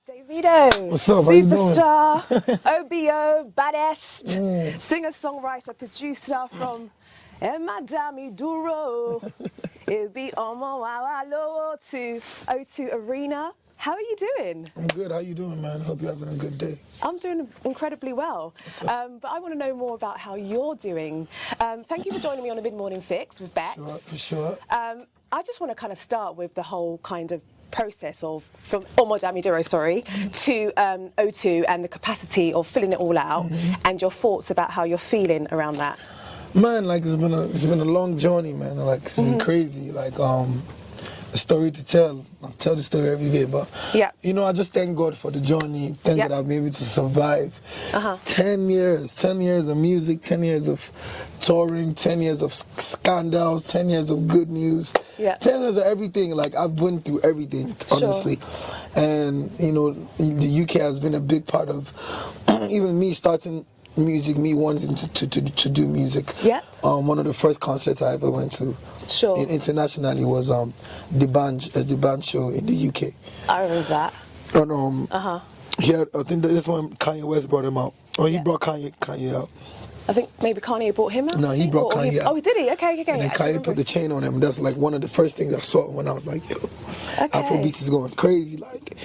Davido, what's up? How you doing? superstar, OBO BADDEST, singer-songwriter, producer from Madame Duro. It'll be on my wow to O2 Arena. How are you doing? I'm good. How you doing, man? Hope you're having a good day. I'm doing incredibly well. But I want to know more about how you're doing. Thank you for joining me on a mid-morning fix with Becks. Sure, for sure. I just want to kind of start with the whole kind of process of from Madame Duro, to O2 and the capacity of filling it all out, and your thoughts about how you're feeling around that. Man, like it's been a long journey, man. Like it's been crazy. Like a story to tell. I tell the story every day, but you know, I just thank God for the journey. Thank God I've been able to survive 10 years of music, 10 years of touring, 10 years of scandals, 10 years of good news, 10 years of everything. Like I've went through everything, honestly. And you know, the UK has been a big part of even me starting music, me wanting to do music. One of the first concerts I ever went to internationally was the band show in the UK. I remember that. And I think this one Kanye West brought him out. Oh, he brought Kanye out. I think maybe Kanye brought him out. No, he brought Kanye out. Oh, did he? Okay. And then Kanye put the chain on him. That's like one of the first things I saw when I was like, yo, Afrobeats is going crazy. Like,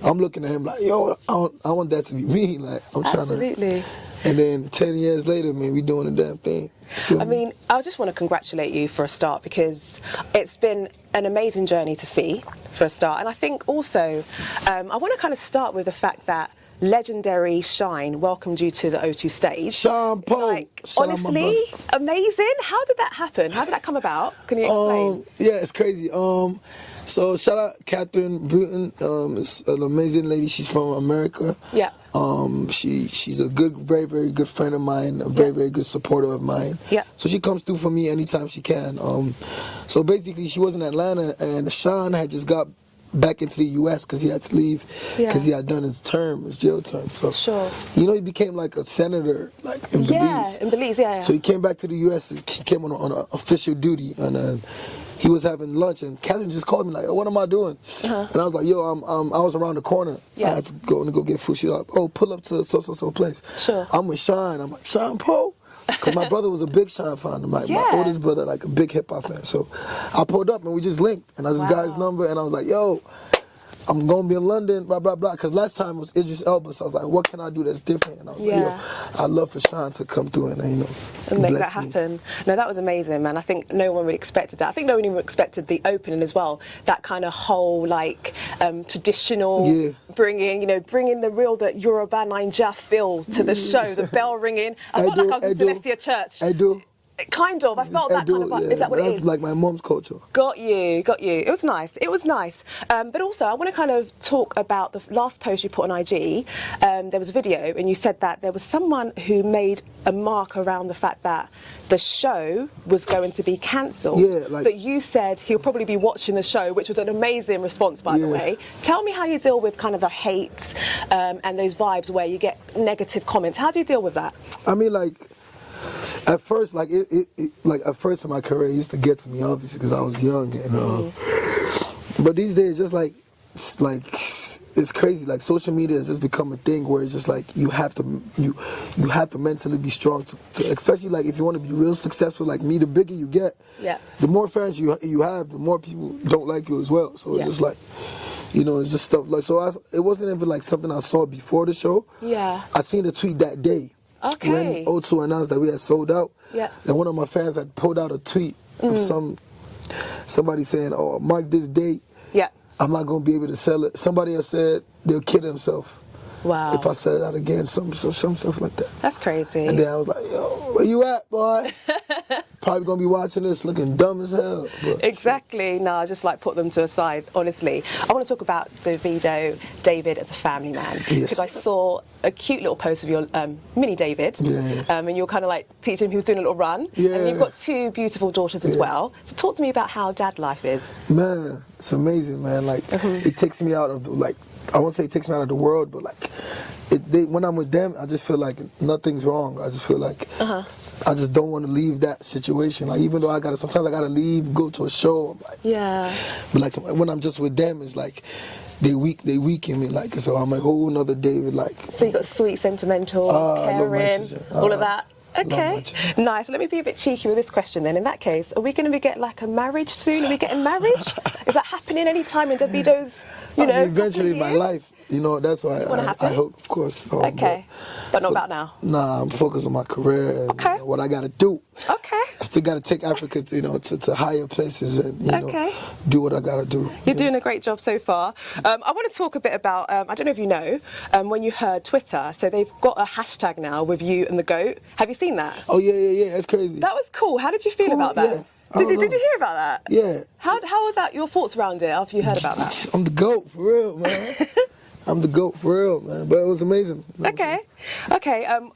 I'm looking at him like, yo, I want that to be me. Like, I'm trying to. And then 10 years later, man, we doing the damn thing. I mean, I just want to congratulate you for a start, because it's been an amazing journey to see for a start. And I think also, I want to kind of start with the fact that legendary Shine welcomed you to the O2 stage. Sean Paul. Like, honestly, amazing. How did that happen? How did that come about? Can you explain? Yeah, it's crazy. So shout out Catherine Bruton. It's an amazing lady. She's from America. She's a good, very, very good friend of mine, a very, very good supporter of mine. So she comes through for me anytime she can. So basically, she was in Atlanta, and Sean had just got back into the U.S. because he had to leave because he had done his jail term. So you know, he became like a senator, like in Belize. In Belize, So he came back to the U.S. He came on official duty, and he was having lunch, and Catherine just called me like, oh, what am I doing? And I was like, yo, I was around the corner. I had to go get food. She's like, oh, pull up to so place. I'm with Sean. I'm like, Sean Paul? Because my brother was a big Sean fan. My oldest brother, like a big hip hop fan. So I pulled up and we just linked, and I just got his number, and I was like, yo, I'm going to be in London, blah, blah, blah. Because last time it was Idris Elba, so I was like, what can I do that's different? And I was like, yo, I'd love for Sean to come through and, you know, and make that happen. No, that was amazing, man. I think no one really expected that. I think no one even expected the opening as well. That kind of whole, like, traditional, bringing the real, that Yoruba Ninja feel to the show, the bell ringing. I felt like I was in Celestia Church. I do. Kind of. I felt that kind of vibe. Is that what it is? That's like my mom's culture. Got you. It was nice. But also, I want to kind of talk about the last post you put on IG. There was a video, and you said that there was someone who made a mark around the fact that the show was going to be cancelled. But you said he'll probably be watching the show, which was an amazing response, by the way. Tell me how you deal with kind of the hate and those vibes where you get negative comments. How do you deal with that? I mean, like, at first, like at first in my career, it used to get to me, obviously, because I was young, and but these days, just like it's crazy. Like, social media has just become a thing where it's just like you have to mentally be strong to especially like if you want to be real successful like me. The bigger you get, the more fans you have, the more people don't like you as well. So it's just like, you know, it's just stuff like, so it wasn't even like something I saw before the show. I seen the tweet that day. When O2 announced that we had sold out, and one of my fans had pulled out a tweet of somebody saying, oh, mark this date, I'm not going to be able to sell it. Somebody else said they'll kid himself if I sell that again, some stuff like that. That's crazy. And then I was like, yo, where you at, boy? Probably going to be watching this looking dumb as hell. Exactly. No, I just like put them to a side, honestly. I want to talk about Davido, David as a family man. Because I saw a cute little post of your mini David. And you're kind of like teaching him, he was doing a little run. And you've got two beautiful daughters as well. So talk to me about how dad life is. Man, it's amazing, man. Like, it takes me out of, like, I won't say it takes me out of the world, but like, when I'm with them, I just feel like nothing's wrong. I just feel like I just don't want to leave that situation. Like, even though sometimes I gotta leave, go to a show. I'm like, but like when I'm just with them, it's like they weaken me, like, so I'm a whole nother David, like. So you got sweet, sentimental, caring, all of that. Okay, nice. Let me be a bit cheeky with this question then. In that case, are we going to get like a marriage soon? Are we getting married? Is that happening any time in Davido's, eventually in my life, that's why I hope, of course. Okay, but not about now. Nah, I'm focused on my career and what I got to do. Okay. I still got to take Africa to higher places and do what I got to do. You're doing a great job so far. I want to talk a bit about, I don't know if you know, when you heard Twitter, so they've got a hashtag now with you and the GOAT. Have you seen that? Oh, yeah, that's crazy. That was cool. How did you feel about that? Yeah. Did you hear about that? Yeah. How was that, your thoughts around it after you heard about that? I'm the GOAT, for real, man. I'm the GOAT, for real, man. But it was amazing. Okay.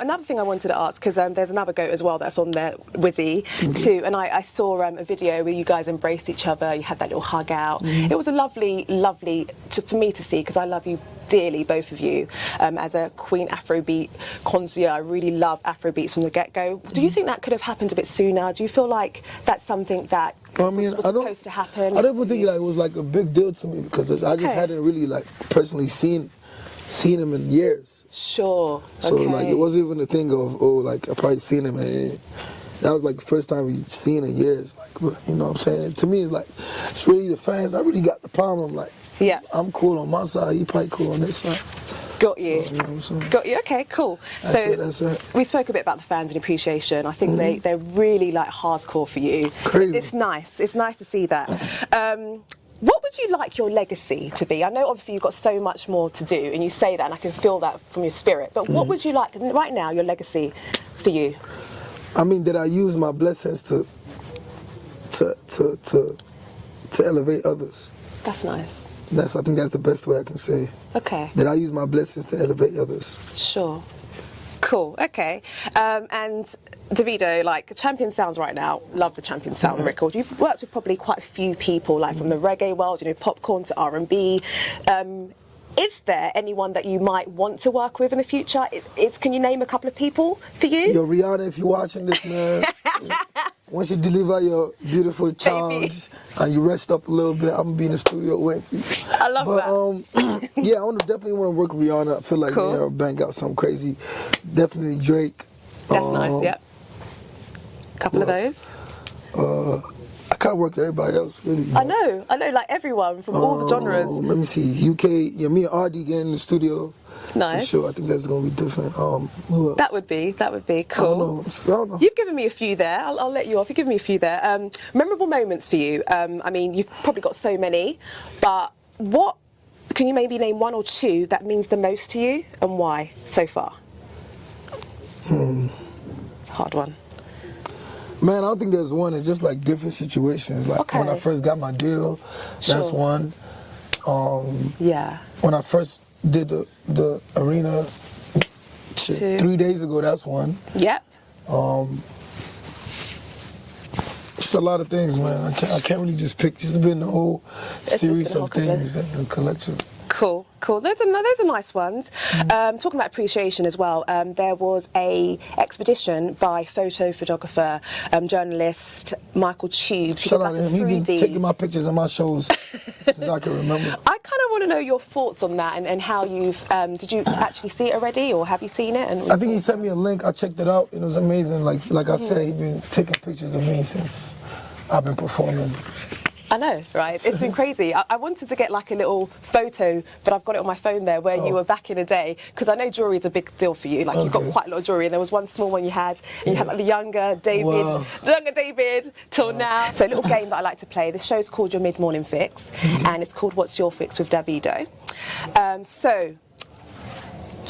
Another thing I wanted to ask, because there's another GOAT as well that's on there, Wizzy, too, and I saw a video where you guys embraced each other, you had that little hug out. It was a lovely for me to see, because I love you dearly, both of you. As a Queen Afrobeat connoisseur, I really love Afrobeats from the get-go. Do you think that could have happened a bit sooner? Do you feel like that's something that was supposed to happen? I don't even think it was like a big deal to me, because I just hadn't really like personally seen him in years. Sure. So like it wasn't even a thing of like I probably seen him and that was like the first time we've seen in years. Like, you know what I'm saying? To me, it's like it's really the fans. I really got the problem. Like, yeah, I'm cool on my side. You probably cool on this side. Got you. So, you know what I'm saying? Got you. Okay, cool. That's it. We spoke a bit about the fans and appreciation. I think they're really like hardcore for you. Crazy. It's nice. It's nice to see that. What would you like your legacy to be? I know obviously you've got so much more to do, and you say that, and I can feel that from your spirit. But what would you like right now, your legacy for you? I mean, that I use my blessings to elevate others. That's nice. I think that's the best way I can say. Okay. That I use my blessings to elevate others. Sure. Cool. Okay. And Davido, like Champion Sounds right now, love the Champion Sound record. You've worked with probably quite a few people, like from the reggae world, popcorn to R&B. Is there anyone that you might want to work with in the future? Can you name a couple of people for you? Yo, Rihanna, if you're watching this, man, once you deliver your beautiful charms and you rest up a little bit, I'm gonna be in the studio waiting for you. I love that. Yeah, I definitely want to work with Rihanna. I feel like they'll bang out something crazy. Definitely Drake. That's nice. Yep. Couple of those. I kind of worked with everybody else, really. I know, like everyone from all the genres. Let me see, UK, me and RD getting in the studio. Nice. For sure, I think that's going to be different. Who else? That would be cool. I don't know. You've given me a few there. I'll let you off. You've given me a few there. Memorable moments for you. I mean, you've probably got so many, but can you maybe name one or two that means the most to you, and why so far? It's a hard one. Man, I don't think there's one. It's just like different situations. Like when I first got my deal, that's one. Yeah. When I first did the arena 3 days ago, that's one. Yep. Just a lot of things, man. I can't really just pick. Just been a whole series of things, that collection. Cool. Those are nice ones. Talking about appreciation as well, there was a expedition by photo photographer, journalist Michael Tube. Shout out to him. He's been taking my pictures of my shows since I can remember. I kind of want to know your thoughts on that and how you've. Did you actually see it already, or have you seen it? I think he sent me a link. I checked it out. It was amazing. Like I said, he's been taking pictures of me since I've been performing. I know, right? It's been crazy. I wanted to get like a little photo, but I've got it on my phone there where you were back in the day, because I know jewelry is a big deal for you. Like you've got quite a lot of jewelry, and there was one small one you had, and you had like the younger David till now. So a little game that I like to play. The show's called Your Mid-Morning Fix, and it's called What's Your Fix with Davido. So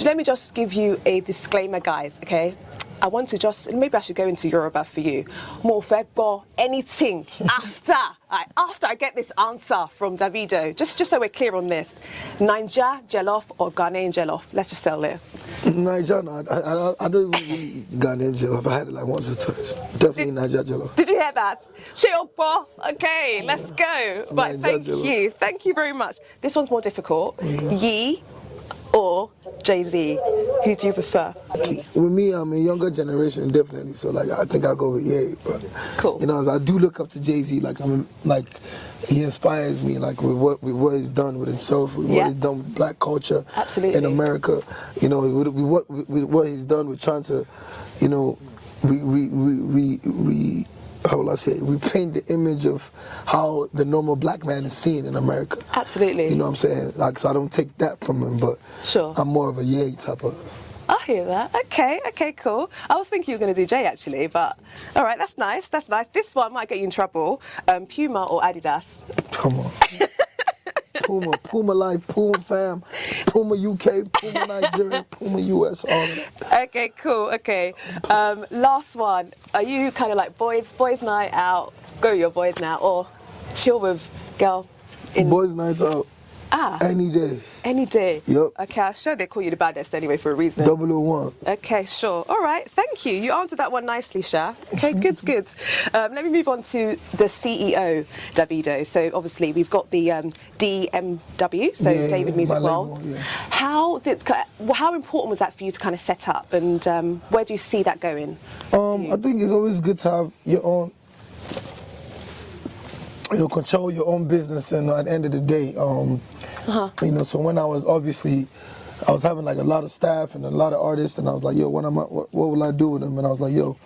let me just give you a disclaimer, guys, okay? I want to maybe I should go into Yoruba for you. Mo fe gbọ́ anything after I get this answer from Davido. Just so we're clear on this. Naija jollof or Ghanaian jollof? Let's just settle it. Naija, no, I don't even eat Ghanaian jollof. I had it like once or twice. Definitely Naija jollof. Did you hear that? Sheokbo. Okay, let's go. Right, thank you very much. This one's more difficult. Yi or Jay-Z? Who do you prefer? With me, I'm a younger generation, definitely. So like, I think I'll go with Ye. But Cool. you know, as I do look up to Jay-Z, like he inspires me, like with what he's done with himself, with what he's done with black culture Absolutely. in America. You know, with what he's done with trying to, you know, how will I say, repaint the image of how the normal black man is seen in America. Absolutely. You know what I'm saying? Like, so I don't take that from him, but Sure. I'm more of a Ye type of. I hear that. Okay, cool. I was thinking you were going to do Jay actually, but all right, that's nice. This one might get you in trouble. Puma or Adidas? Come on. Puma life, Puma fam, Puma UK, Puma Nigeria, Puma US, all of that. Okay, cool. Okay. Last one. Are you kind of like boys night out, go with your boys now, or chill with girl? Boys night out. Any day. Any day? Yep. Okay, I'm sure they call you the baddest anyway for a reason. 001. Okay, sure. All right, thank you. You answered that one nicely, Sha. Okay, good. Let me move on to the CEO, Davido. So obviously we've got the DMW, so David Music World. Yeah. How important was that for you to kind of set up, and where do you see that going? I think it's always good to have your own, you know, control your own business, and at the end of the day, you know, so when I was having like a lot of staff and a lot of artists, and I was like, yo, what will I do with them? And I was like, yo,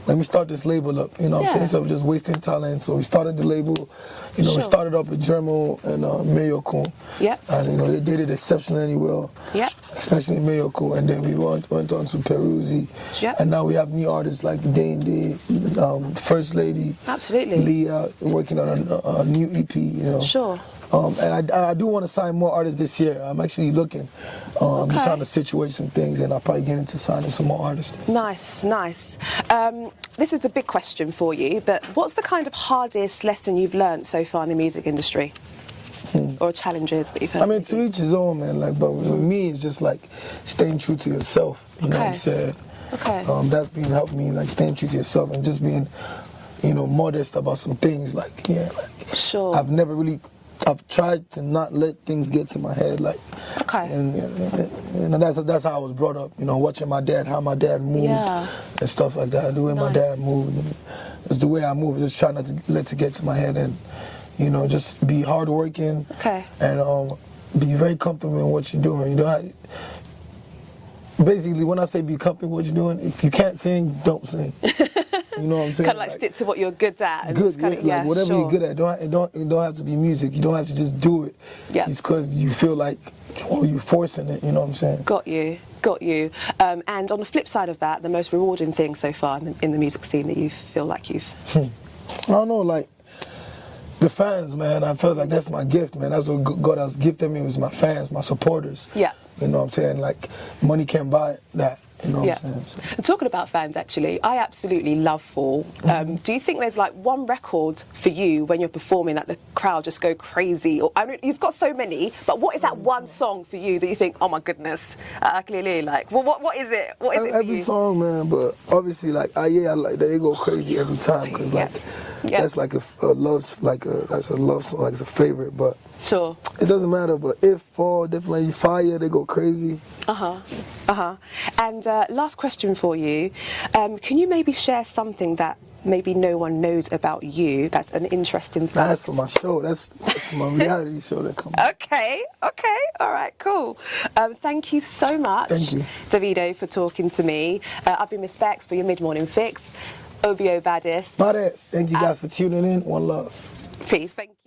let me start this label up, you know what I'm saying? So just wasting talent. So we started the label, you know, we started up with Germo and Mayoko. Yeah. And, you know, they did it exceptionally well. Yeah. Especially Mayoko. And then we went on to Peruzzi. Yeah. And now we have new artists like Dane, First Lady. Absolutely. Leah, working on a new EP, you know. Sure. And I do want to sign more artists this year. I'm actually looking. I'm just trying to situate some things, and I'll probably get into signing some more artists. Nice. This is a big question for you, but what's the kind of hardest lesson you've learned so far in the music industry? Or challenges that you've had? I mean, to each his own, man. Like, but with me, it's just like staying true to yourself. You know what I'm saying? Okay. That's been helping me, like staying true to yourself and just being, you know, modest about some things. Like, Sure. I've tried to not let things get to my head, like, and that's how I was brought up, you know, watching how my dad moved and stuff like that, the way my dad moved, and it's the way I move, just try not to let it get to my head, and, you know, just be hardworking, and be very comfortable in what you're doing. You know, basically, when I say be comfortable in what you're doing, if you can't sing, don't sing. You know what I'm saying? Kind of like stick to what you're good at. And good, kind of, whatever you're good at. It don't have to be music. You don't have to just do it. Yeah. It's because you feel like, or you're forcing it. You know what I'm saying? Got you. And on the flip side of that, the most rewarding thing so far in the music scene that you feel like you've... I don't know, like, the fans, man. I felt like that's my gift, man. That's what God has gifted me, was my fans, my supporters. Yeah. You know what I'm saying? Like, money can't buy that. You know what I'm saying? And talking about fans, actually, I absolutely love Fall. Do you think there's like one record for you when you're performing that the crowd just go crazy? Or I mean, you've got so many, but what is that one song for you that you think, oh my goodness, clearly, like, well, what is it? What is it for every you? song, man, but obviously, like, I like that. They go crazy every time because, like, that's like a love song, like it's a favorite, but sure, it doesn't matter. But if Fall, definitely Fire, they go crazy. And last question for you, can you maybe share something that maybe no one knows about you that's an interesting fact? That's for my show. That's for my reality show that comes. Okay, all right, cool. Thank you so much, Davido, for talking to me. I've been Miss Becks for your mid-morning fix. OBO Baddest. Thank you guys for tuning in. One love. Peace. Thank you.